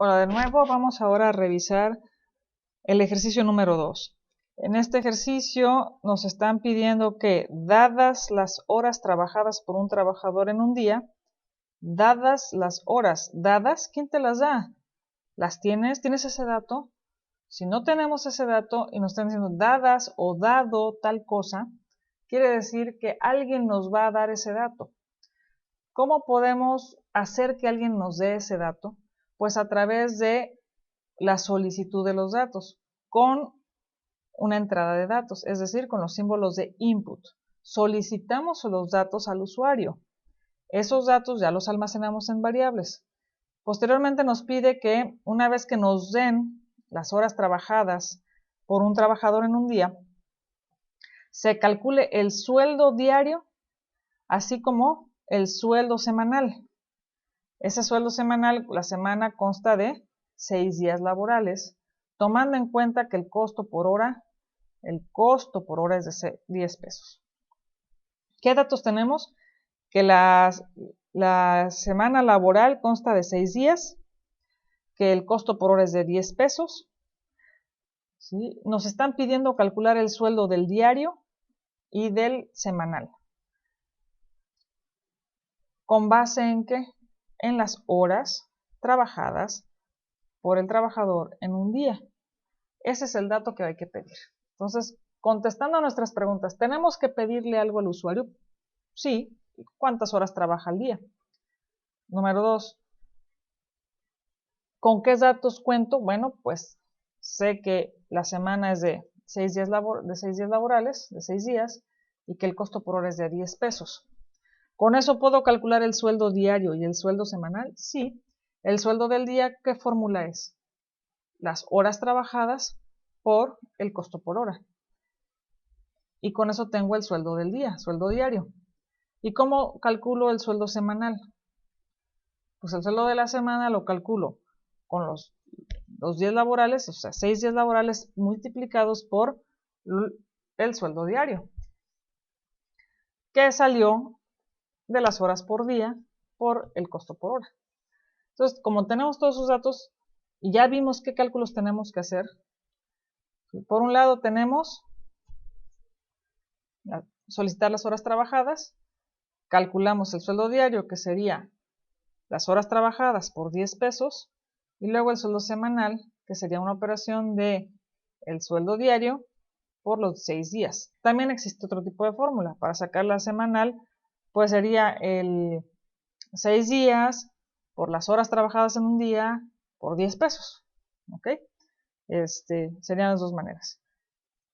Hola de nuevo, vamos ahora a revisar el ejercicio número 2. En este ejercicio nos están pidiendo que, dadas las horas trabajadas por un trabajador en un día, dadas las horas, dadas, ¿quién te las da? ¿Las tienes? ¿Tienes ese dato? Si no tenemos ese dato y nos están diciendo dadas o dado tal cosa, quiere decir que alguien nos va a dar ese dato. ¿Cómo podemos hacer que alguien nos dé ese dato? Pues a través de la solicitud de los datos con una entrada de datos, es decir, con los símbolos de input. Solicitamos los datos al usuario. Esos datos ya los almacenamos en variables. Posteriormente nos pide que una vez que nos den las horas trabajadas por un trabajador en un día, se calcule el sueldo diario, así como el sueldo semanal. Ese sueldo semanal, la semana consta de 6 días laborales, tomando en cuenta que el costo por hora es de 10 pesos. ¿Qué datos tenemos? Que la semana laboral consta de 6 días, que el costo por hora es de 10 pesos. ¿Sí? Nos están pidiendo calcular el sueldo del diario y del semanal. ¿Con base en qué? En las horas trabajadas por el trabajador en un día. Ese es el dato que hay que pedir. Entonces, contestando a nuestras preguntas, ¿tenemos que pedirle algo al usuario? Sí. ¿Cuántas horas trabaja al día? Número 2. ¿Con qué datos cuento? Bueno, pues sé que la semana es de 6 días, laborales, de 6 días, y que el costo por hora es de 10 pesos. ¿Con eso puedo calcular el sueldo diario y el sueldo semanal? Sí. El sueldo del día, ¿qué fórmula es? Las horas trabajadas por el costo por hora. Y con eso tengo el sueldo del día, sueldo diario. ¿Y cómo calculo el sueldo semanal? Pues el sueldo de la semana lo calculo con los días laborales, o sea, 6 días laborales multiplicados por el sueldo diario, que salió de las horas por día por el costo por hora. Entonces, como tenemos todos esos datos y ya vimos qué cálculos tenemos que hacer, por un lado tenemos solicitar las horas trabajadas, calculamos el sueldo diario, que sería las horas trabajadas por 10 pesos, y luego el sueldo semanal, que sería una operación de el sueldo diario por los 6 días. También existe otro tipo de fórmula. Para sacar la semanal, pues sería el 6 días por las horas trabajadas en un día por 10 pesos. ¿Ok? Serían las dos maneras.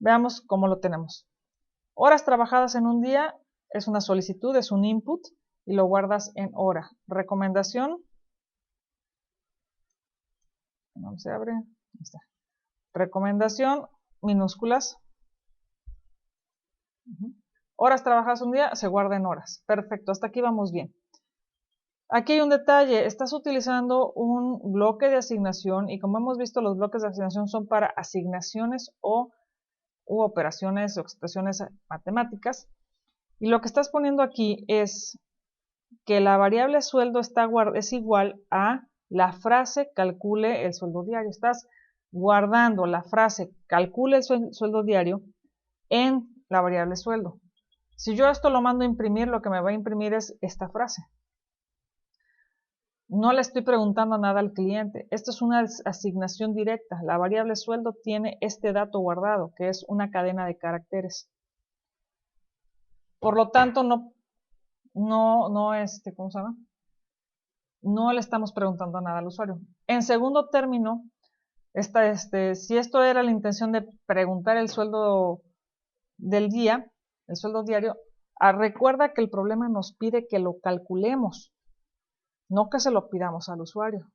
Veamos cómo lo tenemos. Horas trabajadas en un día es una solicitud, es un input, y lo guardas en hora. Recomendación. No se abre. Ahí está. Recomendación, minúsculas. Horas trabajadas un día se guarda en horas. Perfecto, hasta aquí vamos bien. Aquí hay un detalle, estás utilizando un bloque de asignación y como hemos visto los bloques de asignación son para asignaciones u operaciones o expresiones matemáticas. Y lo que estás poniendo aquí es que la variable sueldo es igual a la frase calcule el sueldo diario. Estás guardando la frase calcule el sueldo diario en la variable sueldo. Si yo esto lo mando a imprimir, lo que me va a imprimir es esta frase. No le estoy preguntando nada al cliente. Esto es una asignación directa. La variable sueldo tiene este dato guardado, que es una cadena de caracteres. Por lo tanto, ¿cómo se llama? No le estamos preguntando nada al usuario. En segundo término, si esto era la intención de preguntar el sueldo del día, el sueldo diario, recuerda que el problema nos pide que lo calculemos, no que se lo pidamos al usuario.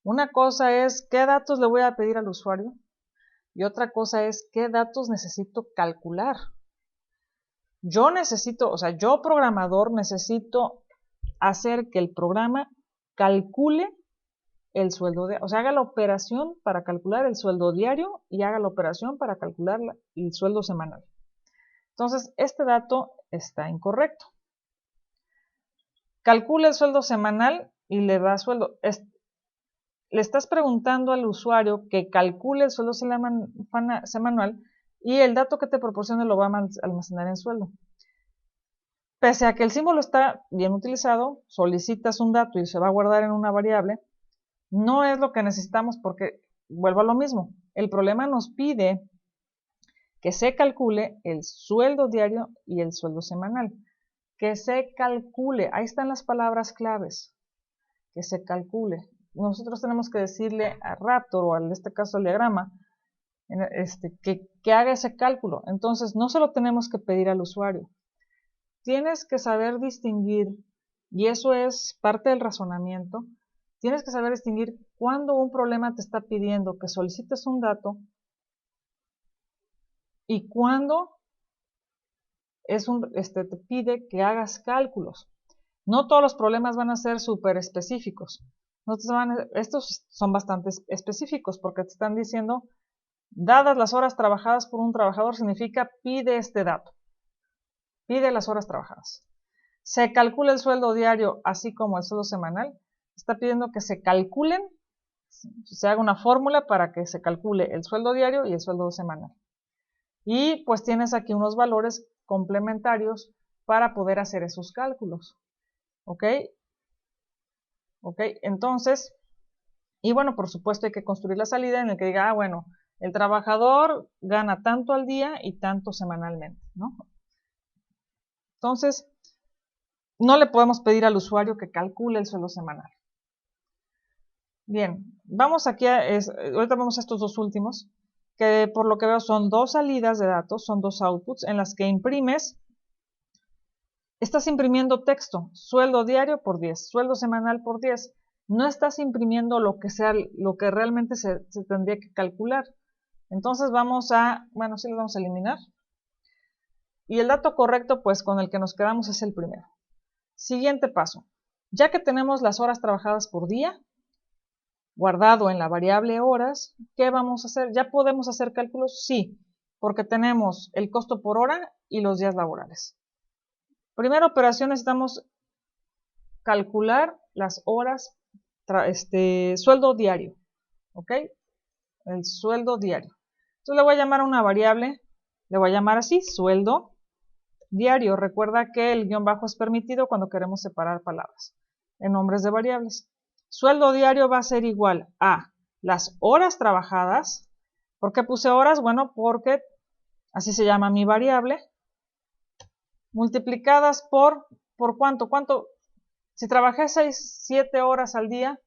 Una cosa es qué datos le voy a pedir al usuario y otra cosa es qué datos necesito calcular. Yo programador necesito hacer que el programa calcule el sueldo diario, o sea, haga la operación para calcular el sueldo diario y haga la operación para calcular el sueldo semanal. Entonces, este dato está incorrecto. Calcula el sueldo semanal y le da sueldo. le estás preguntando al usuario que calcule el sueldo semanal y el dato que te proporcione lo va a almacenar en sueldo. Pese a que el símbolo está bien utilizado, solicitas un dato y se va a guardar en una variable, no es lo que necesitamos porque, vuelvo a lo mismo, el problema nos pide que se calcule el sueldo diario y el sueldo semanal. Que se calcule, ahí están las palabras claves, que se calcule. Nosotros tenemos que decirle a Raptor o en este caso al diagrama que haga ese cálculo. Entonces no se lo tenemos que pedir al usuario. Tienes que saber distinguir, y eso es parte del razonamiento, tienes que saber distinguir cuando un problema te está pidiendo que solicites un dato y cuando te pide que hagas cálculos. No todos los problemas van a ser súper específicos. Estos son bastante específicos porque te están diciendo, dadas las horas trabajadas por un trabajador, significa pide este dato. Pide las horas trabajadas. Se calcula el sueldo diario así como el sueldo semanal. Está pidiendo que se calculen, se haga una fórmula para que se calcule el sueldo diario y el sueldo semanal. Y pues tienes aquí unos valores complementarios para poder hacer esos cálculos. ¿Ok? ¿Ok? Entonces, y bueno, por supuesto hay que construir la salida en el que diga, bueno, el trabajador gana tanto al día y tanto semanalmente, ¿no? Entonces, no le podemos pedir al usuario que calcule el sueldo semanal. Bien, vamos aquí ahorita vamos a estos dos últimos, que por lo que veo son dos salidas de datos, son dos outputs en las que estás imprimiendo texto, sueldo diario por 10, sueldo semanal por 10. No estás imprimiendo lo que realmente se tendría que calcular. Entonces bueno, sí lo vamos a eliminar. Y el dato correcto, pues con el que nos quedamos es el primero. Siguiente paso. Ya que tenemos las horas trabajadas por día, guardado en la variable horas, ¿qué vamos a hacer? ¿Ya podemos hacer cálculos? Sí, porque tenemos el costo por hora y los días laborales. Primera operación, necesitamos calcular las horas, sueldo diario, ¿ok? El sueldo diario. Entonces le voy a llamar a una variable, le voy a llamar así, sueldo diario. Recuerda que el guión bajo es permitido cuando queremos separar palabras en nombres de variables. Sueldo diario va a ser igual a las horas trabajadas. ¿Por qué puse horas? Bueno, porque así se llama mi variable. Multiplicadas ¿por cuánto? Si trabajé 7 horas al día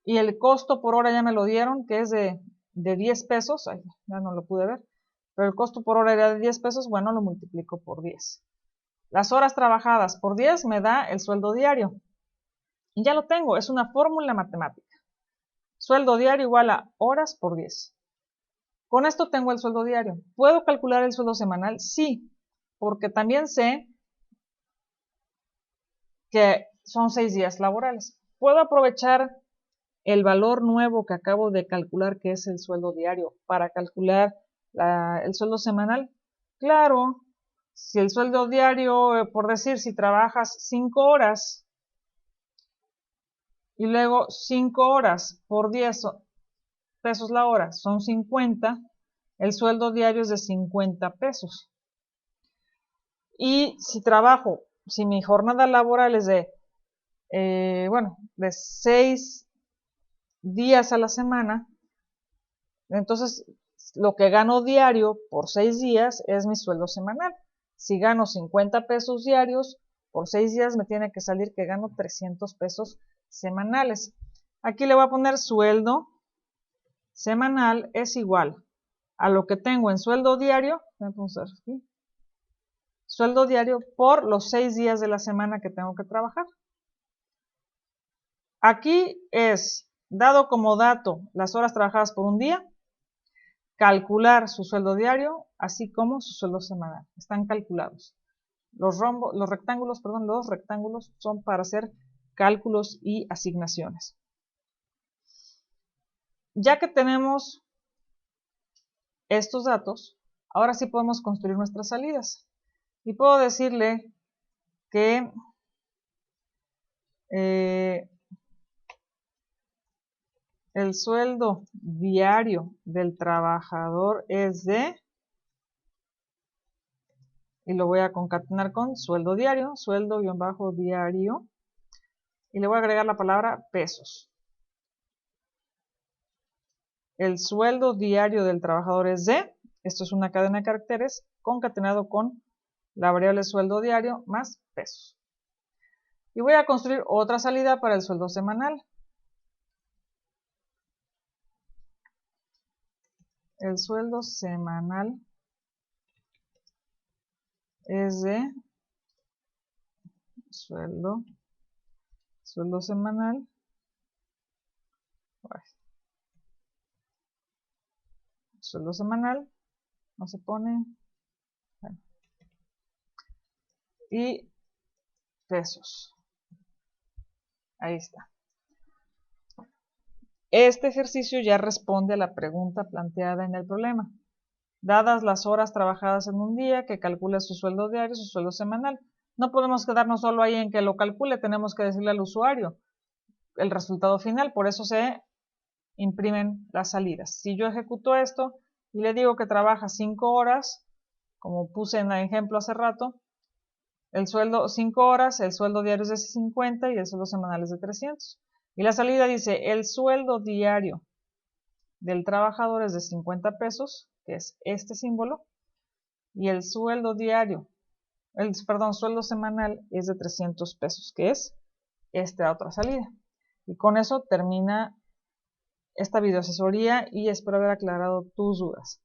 y el costo por hora ya me lo dieron, que es de 10 pesos, ay, ya no lo pude ver, pero el costo por hora era de 10 pesos, bueno, lo multiplico por 10. Las horas trabajadas por 10 me da el sueldo diario. Y ya lo tengo, es una fórmula matemática. Sueldo diario igual a horas por 10. Con esto tengo el sueldo diario. ¿Puedo calcular el sueldo semanal? Sí, porque también sé que son 6 días laborales. ¿Puedo aprovechar el valor nuevo que acabo de calcular, que es el sueldo diario, para calcular el sueldo semanal? Claro, si el sueldo diario, por decir, si trabajas 5 horas y luego 5 horas por 10 pesos la hora son 50, el sueldo diario es de 50 pesos. Y si mi jornada laboral es de 6 días a la semana, entonces lo que gano diario por 6 días es mi sueldo semanal. Si gano 50 pesos diarios, por 6 días me tiene que salir que gano 300 pesos semanales. Aquí le voy a poner sueldo semanal es igual a lo que tengo en sueldo diario, sueldo diario por los 6 días de la semana que tengo que trabajar. Aquí es, dado como dato las horas trabajadas por un día, calcular su sueldo diario, así como su sueldo semanal. Están calculados. Los rectángulos son para hacer cálculos y asignaciones. Ya que tenemos estos datos, ahora sí podemos construir nuestras salidas. Y puedo decirle que el sueldo diario del trabajador es de, y lo voy a concatenar con sueldo diario, sueldo-diario, y le voy a agregar la palabra pesos. El sueldo diario del trabajador es de, esto es una cadena de caracteres, concatenado con la variable sueldo diario más pesos. Y voy a construir otra salida para el sueldo semanal. El sueldo semanal es de sueldo semanal. Sueldo semanal, no se pone. Bueno. Y pesos. Ahí está. Este ejercicio ya responde a la pregunta planteada en el problema. Dadas las horas trabajadas en un día, que calcule su sueldo diario, su sueldo semanal. No podemos quedarnos solo ahí en que lo calcule, tenemos que decirle al usuario el resultado final, por eso se imprimen las salidas. Si yo ejecuto esto y le digo que trabaja 5 horas, como puse en el ejemplo hace rato, el sueldo 5 horas, el sueldo diario es de 50 y el sueldo semanal es de 300. Y la salida dice, el sueldo diario del trabajador es de 50 pesos, que es este símbolo, y el sueldo diario, sueldo semanal es de 300 pesos, que es esta otra salida. Y con eso termina esta videoasesoría y espero haber aclarado tus dudas.